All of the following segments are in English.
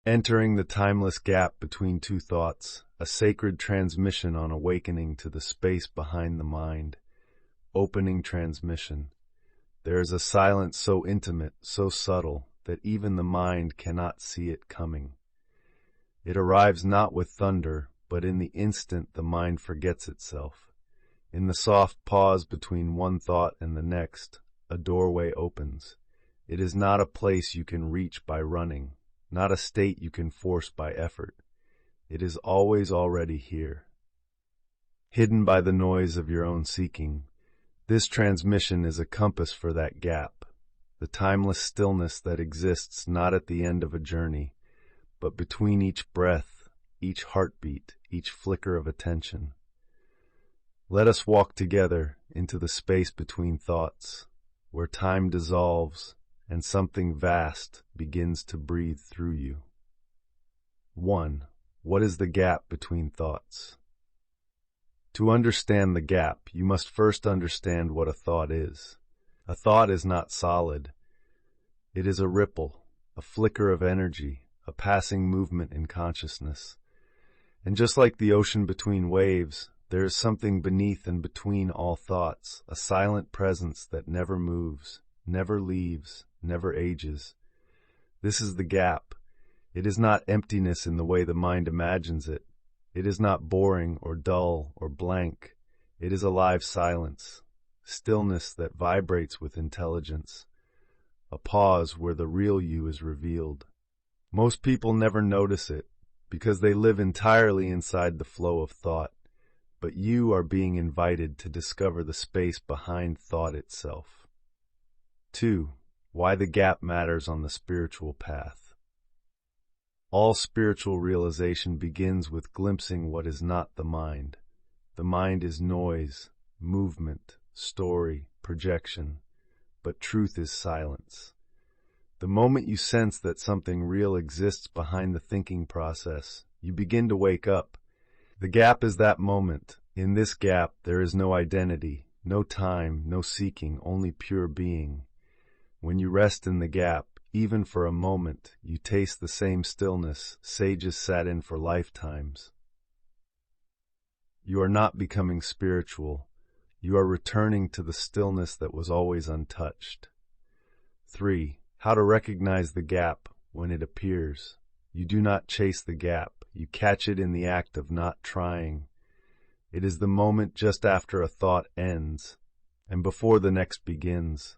Entering the timeless gap between two thoughts, a sacred transmission on awakening to the space behind the mind. Opening transmission. There is a silence so intimate, so subtle, that even the mind cannot see it coming. It arrives not with thunder, but in the instant the mind forgets itself. In the soft pause between one thought and the next, a doorway opens. It is not a place you can reach by running, not a state you can force by effort. It is always already here. Hidden by the noise of your own seeking, this transmission is a compass for that gap, the timeless stillness that exists not at the end of a journey, but between each breath, each heartbeat, each flicker of attention. Let us walk together into the space between thoughts, where time dissolves and something vast begins to breathe through you. 1. What is the gap between thoughts? To understand the gap, you must first understand what a thought is. A thought is not solid. It is a ripple, a flicker of energy, a passing movement in consciousness. And just like the ocean between waves, there is something beneath and between all thoughts, a silent presence that never moves, never leaves, never ages. This is the gap. It is not emptiness in the way the mind imagines it. It is not boring or dull or blank. It is alive silence, stillness that vibrates with intelligence, a pause where the real you is revealed. Most people never notice it because they live entirely inside the flow of thought, but you are being invited to discover the space behind thought itself. 2. Why the gap matters on the spiritual path. All spiritual realization begins with glimpsing what is not the mind. The mind is noise, movement, story, projection, but truth is silence. The moment you sense that something real exists behind the thinking process, you begin to wake up. The gap is that moment. In this gap, there is no identity, no time, no seeking, only pure being. When you rest in the gap, even for a moment, you taste the same stillness sages sat in for lifetimes. You are not becoming spiritual. You are returning to the stillness that was always untouched. 3. How to recognize the gap when it appears. You do not chase the gap. You catch it in the act of not trying. It is the moment just after a thought ends and before the next begins,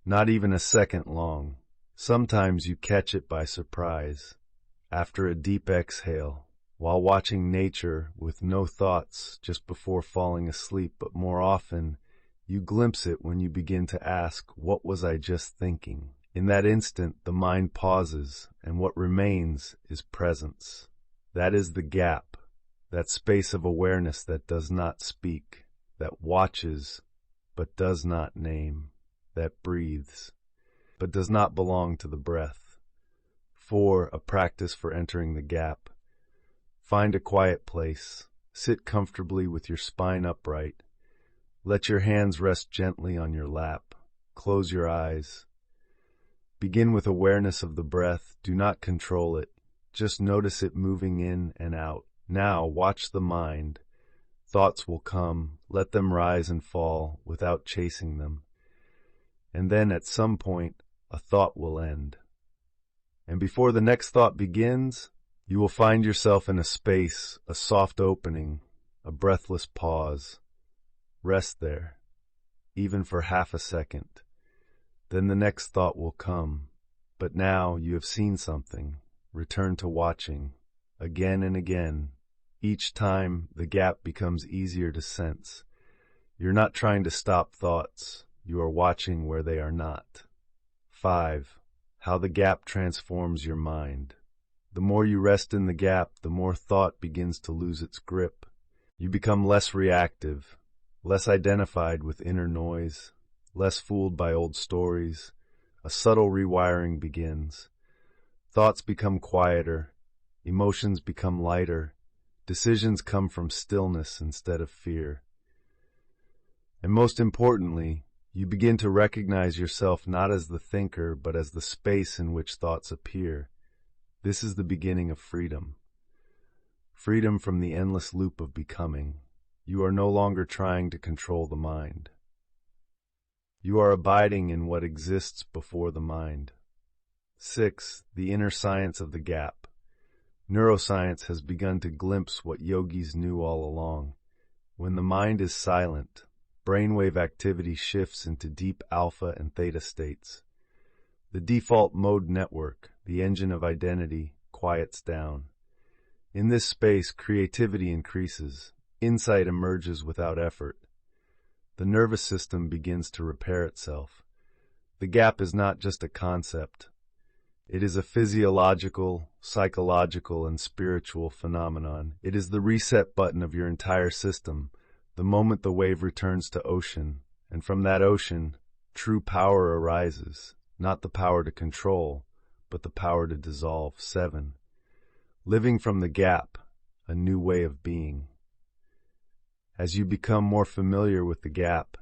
not even a second long. Sometimes you catch it by surprise, after a deep exhale, while watching nature with no thoughts just before falling asleep, but more often, you glimpse it when you begin to ask, what was I just thinking? In that instant, the mind pauses, and what remains is presence. That is the gap, that space of awareness that does not speak, that watches, but does not name, that breathes, but does not belong to the breath. 4. A practice for entering the gap. Find a quiet place. Sit comfortably with your spine upright. Let your hands rest gently on your lap. Close your eyes. Begin with awareness of the breath. Do not control it. Just notice it moving in and out. Now watch the mind. Thoughts will come. Let them rise and fall without chasing them. And then at some point, a thought will end. And before the next thought begins, you will find yourself in a space, a soft opening, a breathless pause. Rest there, even for half a second. Then the next thought will come. But now you have seen something. Return to watching, again and again. Each time, the gap becomes easier to sense. You're not trying to stop thoughts. You are watching where they are not. 5. How the gap transforms your mind. The more you rest in the gap, the more thought begins to lose its grip. You become less reactive, less identified with inner noise, less fooled by old stories. A subtle rewiring begins. Thoughts become quieter, emotions become lighter, decisions come from stillness instead of fear. And most importantly, you begin to recognize yourself not as the thinker, but as the space in which thoughts appear. This is the beginning of freedom. Freedom from the endless loop of becoming. You are no longer trying to control the mind. You are abiding in what exists before the mind. 6. The inner science of the gap. Neuroscience has begun to glimpse what yogis knew all along. When the mind is silent, brainwave activity shifts into deep alpha and theta states. The default mode network, the engine of identity, quiets down. In this space, creativity increases. Insight emerges without effort. The nervous system begins to repair itself. The gap is not just a concept. It is a physiological, psychological, and spiritual phenomenon. It is the reset button of your entire system, the moment the wave returns to ocean, and from that ocean, true power arises, not the power to control, but the power to dissolve. 7. Living from the gap, a new way of being. As you become more familiar with the gap,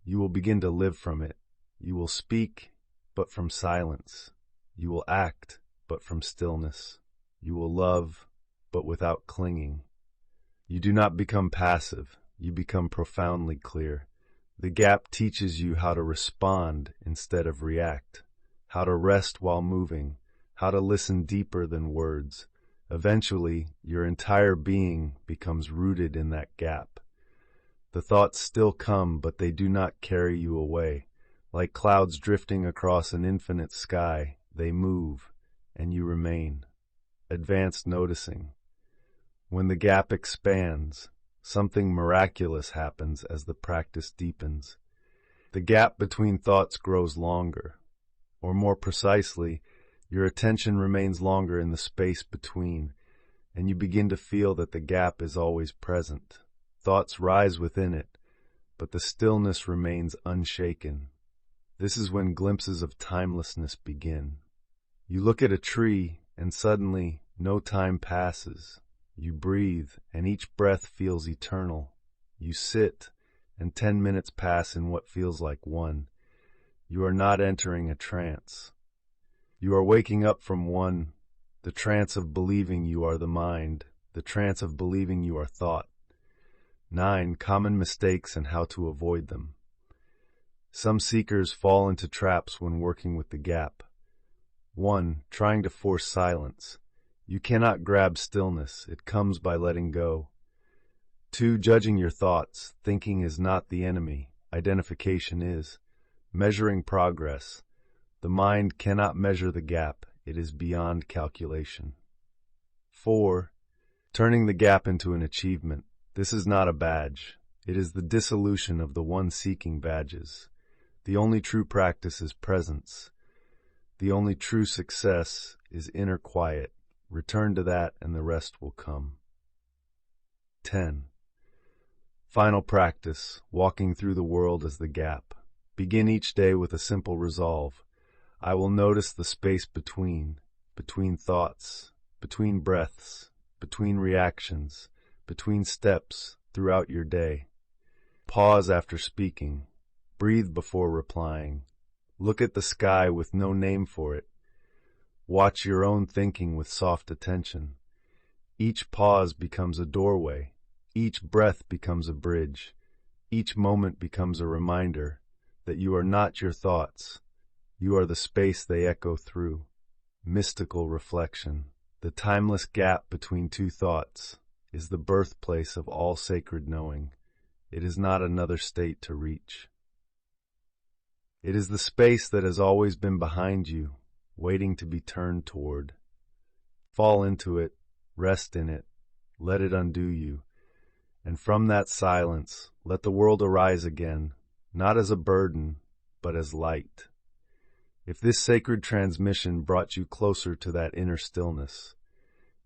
you will begin to live from it. You will speak, but from silence. You will act, but from stillness. You will love, but without clinging. You do not become passive. You become profoundly clear. The gap teaches you how to respond instead of react, how to rest while moving, how to listen deeper than words. Eventually, your entire being becomes rooted in that gap. The thoughts still come, but they do not carry you away. Like clouds drifting across an infinite sky, they move, and you remain. Advanced noticing. When the gap expands, something miraculous happens as the practice deepens. The gap between thoughts grows longer, or more precisely, your attention remains longer in the space between, and you begin to feel that the gap is always present. Thoughts rise within it, but the stillness remains unshaken. This is when glimpses of timelessness begin. You look at a tree, and suddenly no time passes. You breathe, and each breath feels eternal. You sit, and 10 minutes pass in what feels like one. You are not entering a trance. You are waking up from one, the trance of believing you are the mind, the trance of believing you are thought. 9. Common mistakes and how to avoid them. Some seekers fall into traps when working with the gap. 1. Trying to force silence. You cannot grab stillness. It comes by letting go. 2. Judging your thoughts. Thinking is not the enemy. Identification is. Measuring progress. The mind cannot measure the gap. It is beyond calculation. 4. Turning the gap into an achievement. This is not a badge. It is the dissolution of the one seeking badges. The only true practice is presence. The only true success is inner quiet. Return to that and the rest will come. 10. Final practice, walking through the world as the gap. Begin each day with a simple resolve. I will notice the space between thoughts, between breaths, between reactions, between steps throughout your day. Pause after speaking. Breathe before replying. Look at the sky with no name for it. Watch your own thinking with soft attention. Each pause becomes a doorway. Each breath becomes a bridge. Each moment becomes a reminder that you are not your thoughts. You are the space they echo through. Mystical reflection. The timeless gap between two thoughts is the birthplace of all sacred knowing. It is not another state to reach. It is the space that has always been behind you, waiting to be turned toward. Fall into it, rest in it, let it undo you, and from that silence, let the world arise again, not as a burden, but as light. If this sacred transmission brought you closer to that inner stillness,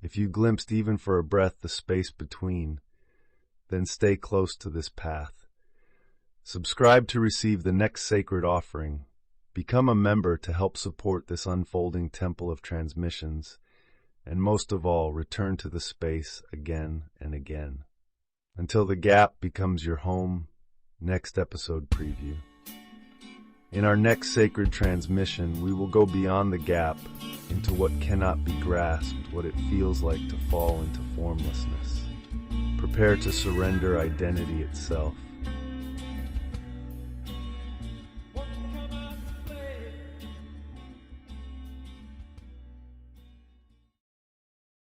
if you glimpsed even for a breath the space between, then stay close to this path. Subscribe to receive the next sacred offering. Become a member to help support this unfolding temple of transmissions, and most of all, return to the space again and again. Until the gap becomes your home, next episode preview. In our next sacred transmission, we will go beyond the gap into what cannot be grasped, what it feels like to fall into formlessness. Prepare to surrender identity itself.